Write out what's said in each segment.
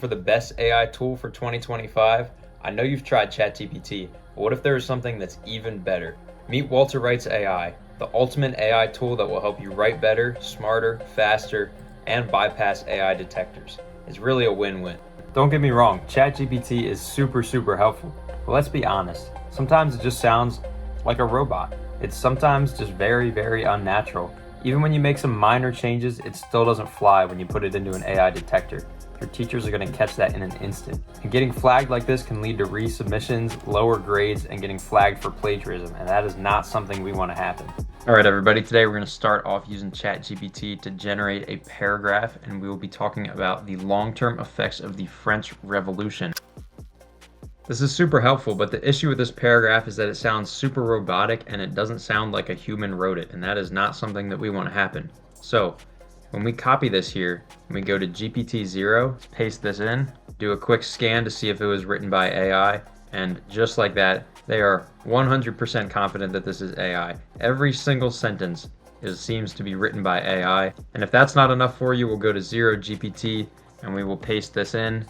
For the best AI tool for 2025, I know you've tried ChatGPT, but what if there is something that's even better? Meet Walter Wright's AI, the ultimate AI tool that will help you write better, smarter, faster, and bypass AI detectors. It's really a win-win. Don't get me wrong, ChatGPT is super helpful, but let's be honest, sometimes it just sounds like a robot. It's sometimes just very unnatural. Even when you make some minor changes, it still doesn't fly when you put it into an AI detector. Your teachers are going to catch that in an instant. And getting flagged like this can lead to resubmissions, lower grades, and getting flagged for plagiarism, and that is not something we want to happen. All right, everybody, today we're going to start off using ChatGPT to generate a paragraph, and we will be talking about the long-term effects of the French Revolution. This is super helpful, but the issue with this paragraph is that it sounds super robotic and it doesn't sound like a human wrote it, and that is not something that we want to happen. So when we copy this here, and we go to GPT-0, paste this in, do a quick scan to see if it was written by AI, and just like that, they are 100% confident that this is AI. Every single sentence seems to be written by AI, and if that's not enough for you, we'll go to 0GPT, and we will paste this in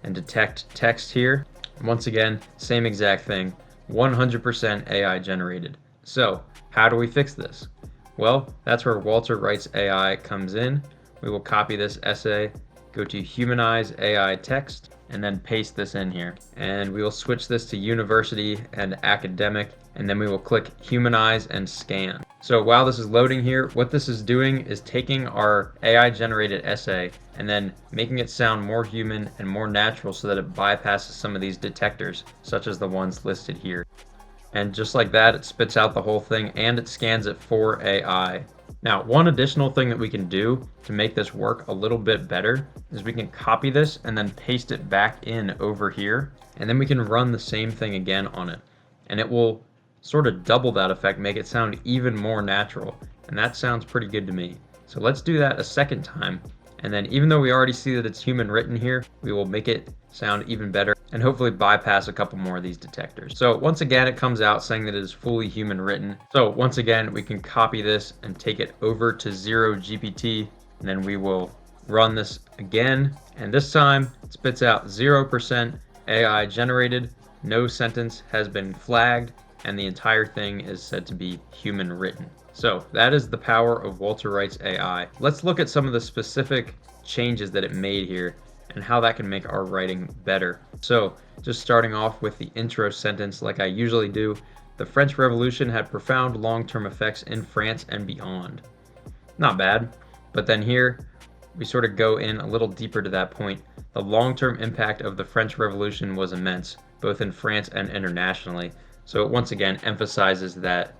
and detect text here. Once again, same exact thing, 100% AI generated. So how do we fix this? Well, that's where Walter Wright's AI comes in. We will copy this essay, go to humanize AI text, and then paste this in here. And we will switch this to university and academic, and then we will click humanize and scan. So while this is loading here, what this is doing is taking our AI generated essay and then making it sound more human and more natural so that it bypasses some of these detectors, such as the ones listed here. And just like that, it spits out the whole thing and it scans it for AI. Now, one additional thing that we can do to make this work a little bit better is we can copy this and then paste it back in over here, and then we can run the same thing again on it. And it will sort of double that effect, make it sound even more natural. And that sounds pretty good to me. So let's do that a second time. And then even though we already see that it's human written here, we will make it sound even better and hopefully bypass a couple more of these detectors. So once again, it comes out saying that it is fully human written. So once again, we can copy this and take it over to 0GPT, and then we will run this again. And this time it spits out 0% AI generated, no sentence has been flagged, and the entire thing is said to be human written. So that is the power of Walter Wright's AI. Let's look at some of the specific changes that it made here and how that can make our writing better. So just starting off with the intro sentence like I usually do, the French Revolution had profound long-term effects in France and beyond. Not bad, but then here we sort of go in a little deeper to that point. The long-term impact of the French Revolution was immense, both in France and internationally. So it once again emphasizes that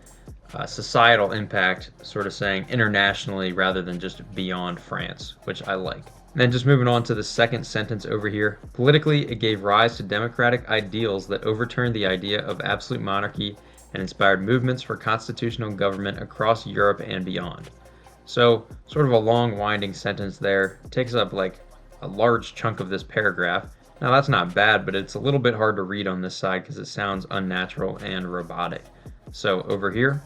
societal impact, sort of saying internationally rather than just beyond France, which I like. And then just moving on to the second sentence over here. Politically, it gave rise to democratic ideals that overturned the idea of absolute monarchy and inspired movements for constitutional government across Europe and beyond. So sort of a long winding sentence there. It takes up like a large chunk of this paragraph. Now that's not bad, but it's a little bit hard to read on this side because it sounds unnatural and robotic. So over here,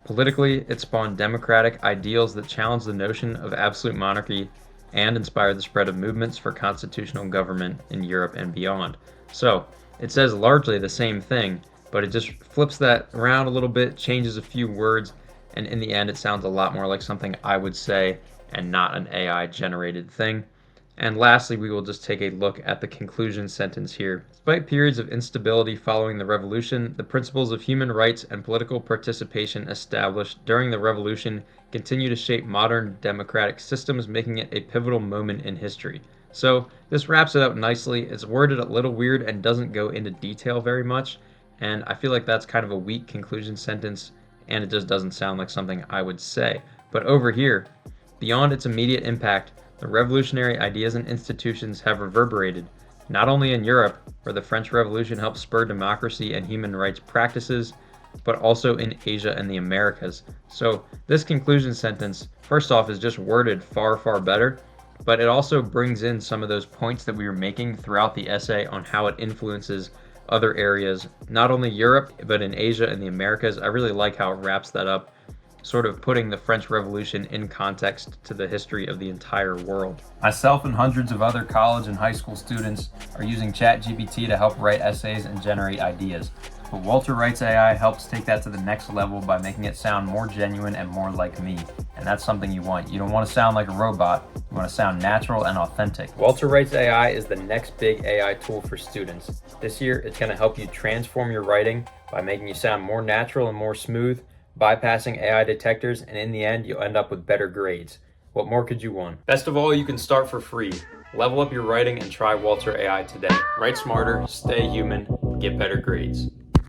politically, it spawned democratic ideals that challenged the notion of absolute monarchy and inspired the spread of movements for constitutional government in Europe and beyond. So it says largely the same thing, but it just flips that around a little bit, changes a few words, and in the end it sounds a lot more like something I would say and not an AI generated thing. And lastly, we will just take a look at the conclusion sentence here. Despite periods of instability following the revolution, the principles of human rights and political participation established during the revolution continue to shape modern democratic systems, making it a pivotal moment in history. So this wraps it up nicely. It's worded a little weird and doesn't go into detail very much, and I feel like that's kind of a weak conclusion sentence, and it just doesn't sound like something I would say. But over here, beyond its immediate impact, the revolutionary ideas and institutions have reverberated, not only in Europe, where the French Revolution helped spur democracy and human rights practices, but also in Asia and the Americas. So this conclusion sentence, first off, is just worded far better, but it also brings in some of those points that we were making throughout the essay on how it influences other areas, not only Europe, but in Asia and the Americas. I really like how it wraps that up. sort of putting the French Revolution in context to the history of the entire world. Myself and hundreds of other college and high school students are using ChatGPT to help write essays and generate ideas. But Walter Wright's AI helps take that to the next level by making it sound more genuine and more like me. And that's something you want. You don't want to sound like a robot. You want to sound natural and authentic. Walter Wright's AI is the next big AI tool for students. This year, it's going to help you transform your writing by making you sound more natural and more smooth, bypassing AI detectors, and in the end, you'll end up with better grades. What more could you want? Best of all, you can start for free. Level up your writing and try Walter AI today. Write smarter, stay human, get better grades.